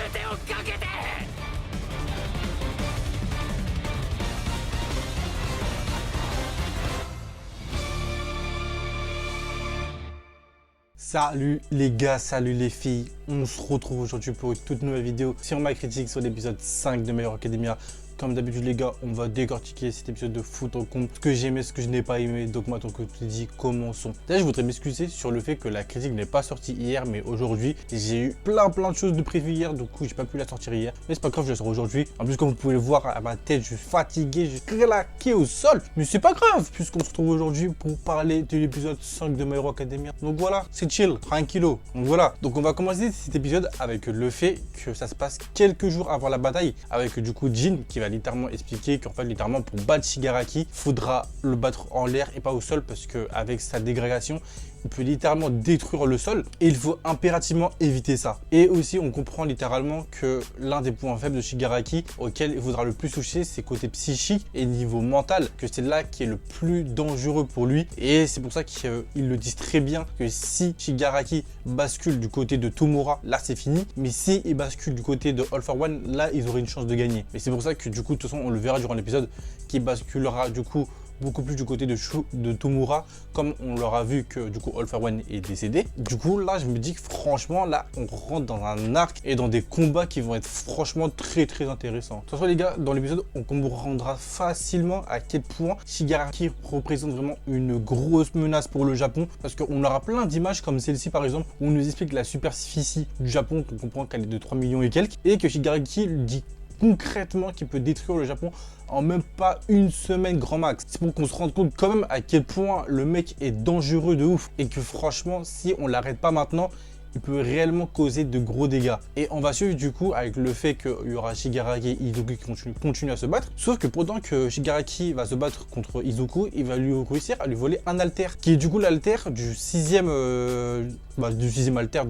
てをかけて。 Salut les gars, salut les filles, on se retrouve aujourd'hui pour une toute nouvelle vidéo sur ma critique sur l'épisode 5 de My Hero Academia. Comme d'habitude les gars, on va décortiquer cet épisode de foot en compte, ce que j'ai aimé, ce que je n'ai pas aimé. Donc maintenant que tout est dit, commençons. Déjà je voudrais m'excuser sur le fait que la critique n'est pas sortie hier, mais aujourd'hui j'ai eu plein de choses de prévues hier, du coup j'ai pas pu la sortir hier. Mais c'est pas grave, je la sors aujourd'hui. En plus comme vous pouvez le voir à ma tête, je suis fatigué, j'ai claqué au sol. Mais c'est pas grave, puisqu'on se retrouve aujourd'hui pour parler de l'épisode 5 de My Hero Academia. Donc voilà, c'est chill, tranquillo. Donc voilà, donc on va commencer cet épisode avec le fait que ça se passe quelques jours avant la bataille, avec du coup Jin qui va littéralement expliquer qu'en fait littéralement pour battre Shigaraki, faudra le battre en l'air et pas au sol, parce que avec sa dégradation il peut littéralement détruire le sol et il faut impérativement éviter ça. Et aussi on comprend littéralement que l'un des points faibles de Shigaraki auquel il faudra le plus toucher, c'est côté psychique et niveau mental, que c'est là qui est le plus dangereux pour lui. Et c'est pour ça qu'ils le disent très bien, que si Shigaraki bascule du côté de Tomura, là c'est fini, mais si il bascule du côté de All for One, là ils auraient une chance de gagner. Et c'est pour ça que du coup de toute façon on le verra durant l'épisode, qui basculera du coup beaucoup plus du côté de Tomura, comme on l'aura vu que du coup All for One est décédé. Du coup là je me dis que franchement là on rentre dans un arc et dans des combats qui vont être franchement très intéressants. De toute façon les gars, dans l'épisode on comprendra facilement à quel point Shigaraki représente vraiment une grosse menace pour le Japon, parce qu'on aura plein d'images comme celle-ci par exemple, où on nous explique la superficie du Japon, qu'on comprend qu'elle est de 3 millions et quelques, et que Shigaraki dit concrètement qu'il peut détruire le Japon en même pas une semaine grand max. C'est pour qu'on se rende compte quand même à quel point le mec est dangereux de ouf, et que franchement si on l'arrête pas maintenant, il peut réellement causer de gros dégâts. Et on va suivre du coup avec le fait qu'il y aura Shigaraki et Izuku qui continuent à se battre. Sauf que pendant que Shigaraki va se battre contre Izuku, il va lui réussir à lui voler un alter, qui est du coup l'alter du sixième alter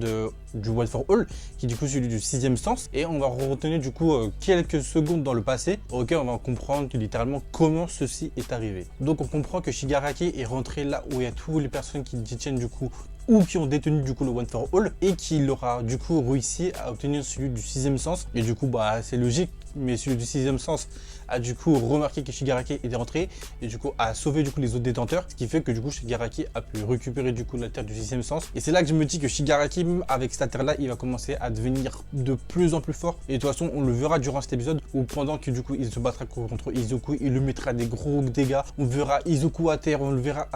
du One for All, qui est du coup celui du sixième sens. Et on va retenir du coup quelques secondes dans le passé, auquel on va comprendre littéralement comment ceci est arrivé. Donc on comprend que Shigaraki est rentré là où il y a toutes les personnes qui détiennent du coup ou qui ont détenu du coup le One for All, et qu'il aura du coup réussi à obtenir celui du sixième sens. Et du coup bah c'est logique, mais celui du sixième sens a du coup remarqué que Shigaraki était rentré et du coup a sauvé du coup les autres détenteurs, ce qui fait que du coup Shigaraki a pu récupérer du coup la terre du sixième sens. Et c'est là que je me dis que Shigaraki, avec cette terre là, il va commencer à devenir de plus en plus fort. Et de toute façon on le verra durant cet épisode, où pendant que du coup il se battra contre Izuku, il lui mettra des gros dégâts. On verra Izuku à terre, on le verra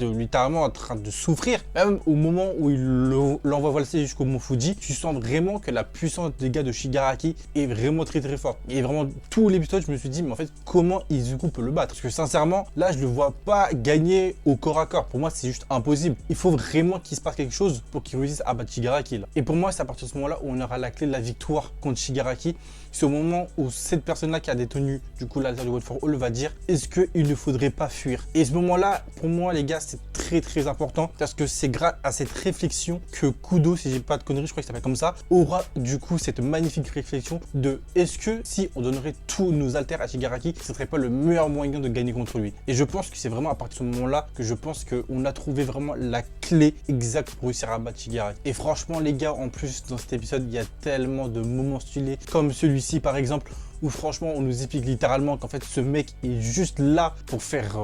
littéralement en train de souffrir. Même au moment où il l'envoie valser jusqu'au mont Fuji, tu sens vraiment que la puissance des dégâts de Shigaraki est vraiment très forte. Et vraiment tout l'épisode je me suis dit, mais en fait comment Izuku peut le battre, parce que sincèrement là je le vois pas gagner au corps à corps. Pour moi c'est juste impossible. Il faut vraiment qu'il se passe quelque chose pour qu'il réussisse à battre Shigaraki là. Et pour moi c'est à partir de ce moment là où on aura la clé de la victoire contre Shigaraki. C'est au moment où cette personne là qui a détenu du coup l'alter du One for All va dire, est-ce qu'il ne faudrait pas fuir. Et ce moment là pour moi les gars c'est très important, parce que c'est grâce à cette réflexion que Kudo, si j'ai pas de conneries, je crois qu'il s'appelle comme ça, aura du coup cette magnifique réflexion de est-ce que si on donnerait tous nos alters à Shigaraki, ce serait pas le meilleur moyen de gagner contre lui. Et je pense que c'est vraiment à partir de ce moment là que je pense qu'on a trouvé vraiment la clé exacte pour réussir à battre Shigaraki. Et franchement les gars, en plus dans cet épisode il y a tellement de moments stylés, comme celui-ci par exemple, où franchement on nous explique littéralement qu'en fait ce mec est juste là pour faire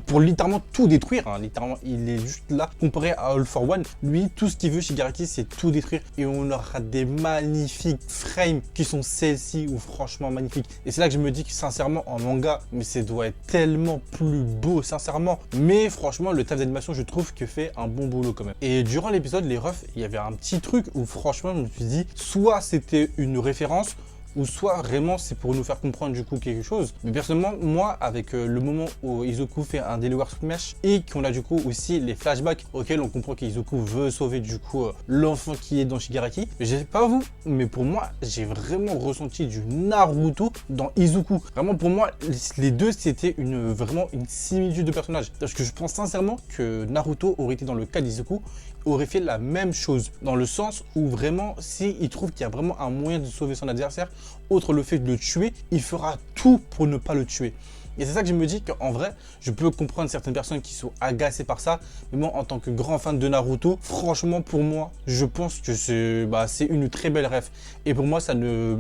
pour littéralement tout détruire, hein. Littéralement il est juste là, comparé à All for One, lui tout ce qu'il veut Shigaraki c'est tout détruire. Et on aura des magnifiques frames qui sont celles-ci, ou franchement magnifiques. Et c'est là que je me dis que sincèrement en manga, mais ça doit être tellement plus beau sincèrement. Mais franchement le taf d'animation je trouve que fait un bon boulot quand même. Et durant l'épisode les refs, il y avait un petit truc où franchement je me suis dit, soit c'était une référence, ou soit vraiment c'est pour nous faire comprendre du coup quelque chose. Mais personnellement moi avec le moment où Izuku fait un Delaware Smash, et qu'on a du coup aussi les flashbacks auxquels on comprend qu'Izuku veut sauver du coup l'enfant qui est dans Shigaraki, je sais pas vous, mais pour moi j'ai vraiment ressenti du Naruto dans Izuku. Vraiment pour moi les deux c'était vraiment une similitude de personnages, parce que je pense sincèrement que Naruto aurait été dans le cas d'Izuku, aurait fait la même chose, dans le sens où vraiment s'il trouve qu'il y a vraiment un moyen de sauver son adversaire, autre le fait de le tuer, il fera tout pour ne pas le tuer. Et c'est ça que je me dis qu'en vrai, je peux comprendre certaines personnes qui sont agacées par ça. Mais moi, en tant que grand fan de Naruto, franchement, pour moi, je pense que c'est une très belle ref. Et pour moi, ça me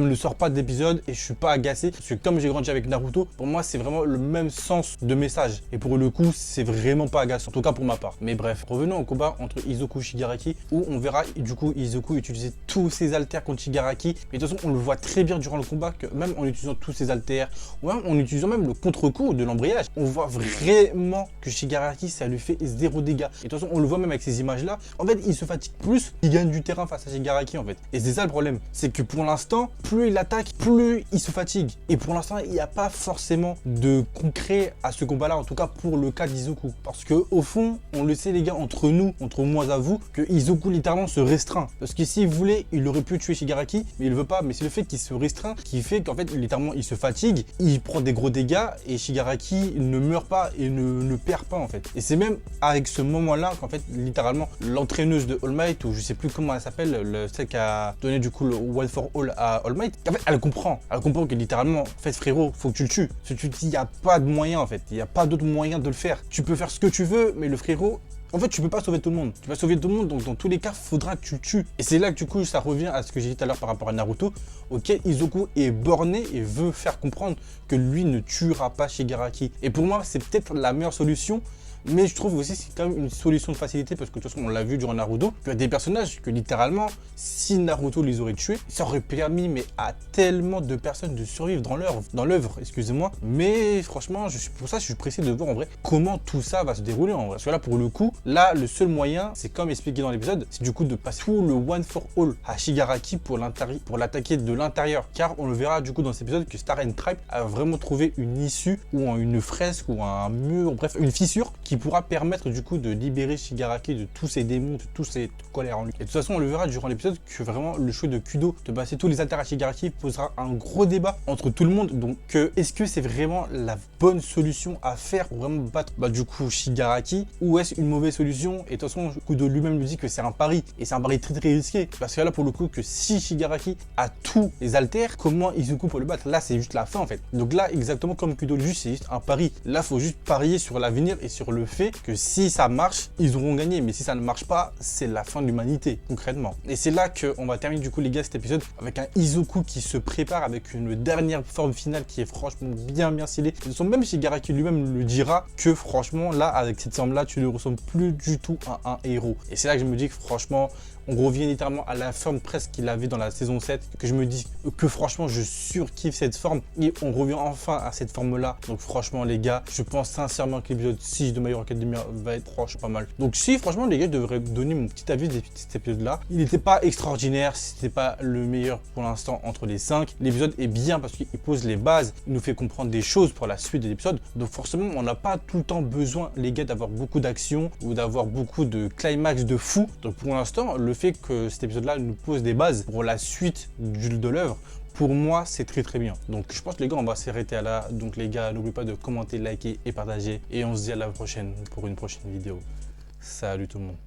le sort pas d'épisode et je suis pas agacé. Parce que comme j'ai grandi avec Naruto, pour moi, c'est vraiment le même sens de message. Et pour le coup, c'est vraiment pas agaçant. En tout cas, pour ma part. Mais bref, revenons au combat entre Izuku et Shigaraki, où on verra du coup Izuku utiliser tous ses alters contre Shigaraki. Mais de toute façon, on le voit très bien durant le combat que même en utilisant tous ses alters, ou même en utilisant même le contre-coup de l'embrayage, on voit vraiment que Shigaraki, ça lui fait 0 dégâts. Et de toute façon, on le voit même avec ces images-là. En fait, il se fatigue plus, il gagne du terrain face à Shigaraki en fait. Et c'est ça le problème, c'est que pour l'instant, plus il attaque, plus il se fatigue. Et pour l'instant, il n'y a pas forcément de concret à ce combat-là, en tout cas pour le cas d'Izuku. Parce que au fond, on le sait les gars, entre nous, entre moi et vous, que Izuku littéralement se restreint. Parce que s'il voulait, il aurait pu tuer Shigaraki, mais il ne veut pas. Mais c'est le fait qu'il se restreint qui fait qu'en fait, littéralement, il se fatigue, il prend des gros dégâts et Shigaraki ne meurt pas et ne perd pas en fait. Et c'est même avec ce moment-là qu'en fait, littéralement, l'entraîneuse de All Might, ou je sais plus comment elle s'appelle, celle qui a donné du coup le One for All à All Might, en fait, elle comprend que littéralement, en fait, frérot, faut que tu le tues. Si tu te dis, il n'y a pas de moyen en fait, il n'y a pas d'autre moyen de le faire. Tu peux faire ce que tu veux, mais le frérot, en fait, tu peux pas sauver tout le monde. Tu vas sauver tout le monde, donc dans tous les cas, faudra que tu le tues. Et c'est là que du coup, ça revient à ce que j'ai dit tout à l'heure par rapport à Naruto, auquel Izuku est borné et veut faire comprendre que lui ne tuera pas Shigaraki. Et pour moi, c'est peut-être la meilleure solution. Mais je trouve aussi que c'est quand même une solution de facilité parce que de toute façon on l'a vu durant Naruto, qu'il y a des personnages que littéralement, si Naruto les aurait tués, ça aurait permis à tellement de personnes de survivre dans l'œuvre, excusez-moi. Mais franchement, pour ça je suis pressé de voir en vrai comment tout ça va se dérouler en vrai. Parce que là pour le coup, le seul moyen, c'est comme expliqué dans l'épisode, c'est du coup de passer tout le one for all à Shigaraki pour l'attaquer de l'intérieur. Car on le verra du coup dans cet épisode que Star and Stripe a vraiment trouvé une issue ou une fresque ou un mur, bref une fissure qui pourra permettre du coup de libérer Shigaraki de tous ses démons, de toute cette colère en lui. Et de toute façon, on le verra durant l'épisode que vraiment le choix de Kudo de passer tous les alters à Shigaraki posera un gros débat entre tout le monde. Donc, est-ce que c'est vraiment la bonne solution à faire pour vraiment battre du coup Shigaraki, ou est-ce une mauvaise solution? Et de toute façon, Kudo lui-même lui dit que c'est un pari, et c'est un pari très très risqué. Parce que là, pour le coup, que si Shigaraki a tous les alters, comment Izuku peut le battre? Là, c'est juste la fin en fait. Donc là, exactement comme Kudo le juge, c'est juste un pari. Là, faut juste parier sur l'avenir et sur le fait que si ça marche, ils auront gagné. Mais si ça ne marche pas, c'est la fin de l'humanité, concrètement. Et c'est là qu'on va terminer du coup les gars cet épisode avec un Izuku qui se prépare avec une dernière forme finale qui est franchement bien stylée. Même Shigaraki lui-même le dira que franchement là, avec cette forme là, tu ne ressembles plus du tout à un héros. Et c'est là que je me dis que franchement, on revient littéralement à la forme presque qu'il avait dans la saison 7, que je me dis que franchement je surkiffe cette forme et on revient enfin à cette forme là. Donc franchement les gars, je pense sincèrement que l'épisode 6 de My Hero Academia va être franchement pas mal. Donc si franchement les gars, je devrais donner mon petit avis de cet épisode là. Il n'était pas extraordinaire, c'était pas le meilleur pour l'instant entre les 5. L'épisode est bien parce qu'il pose les bases, il nous fait comprendre des choses pour la suite de l'épisode. Donc forcément on n'a pas tout le temps besoin les gars d'avoir beaucoup d'action ou d'avoir beaucoup de climax de fou. Donc pour l'instant le fait que cet épisode là nous pose des bases pour la suite de l'œuvre, pour moi c'est très très bien. Donc je pense les gars, on va s'arrêter à là. Donc les gars, n'oubliez pas de commenter, liker et partager, et on se dit à la prochaine pour une prochaine vidéo. Salut tout le monde.